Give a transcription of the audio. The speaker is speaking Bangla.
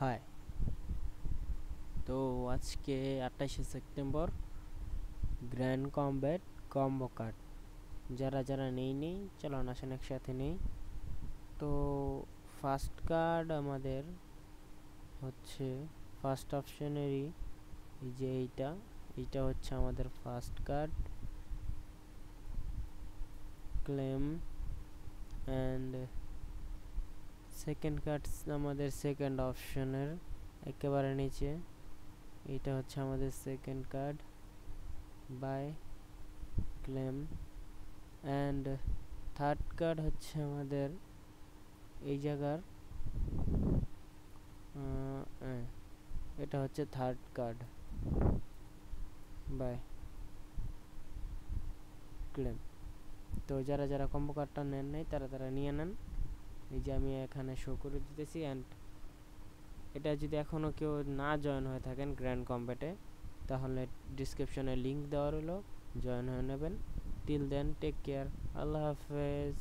হাই। তো আজকে 28শে September grand combat combo card যারা যারা নেই চলো আসেন একসাথে নেই। তো ফার্স্ট কার্ড আমাদের হচ্ছে ফার্স্ট অপশনেরই এই যে এইটা হচ্ছে আমাদের first card claim. And second card আমাদের সেকেন্ড অপশনের একেবারে নিচে, এইটা হচ্ছে আমাদের second card by claim. And third card হচ্ছে আমাদের এই জায়গার এটা হচ্ছে থার্ড কার্ড বাই ক্লেম। তো যারা যারা কম্বো কার্ডটা নেন নাই তারা তারা নিয়ে নেন। এই যে আমি এখানে শো করে দিতেছি। অ্যান্ড এটা যদি এখনও কেউ না জয়েন হয়ে থাকেন গ্র্যান্ড কম্ব্যাটে, তাহলে ডিসক্রিপশনে লিঙ্ক দেওয়া রইলো, জয়েন হয়ে নেবেন। টিল দেন টেক কেয়ার, আল্লাহ হাফেজ।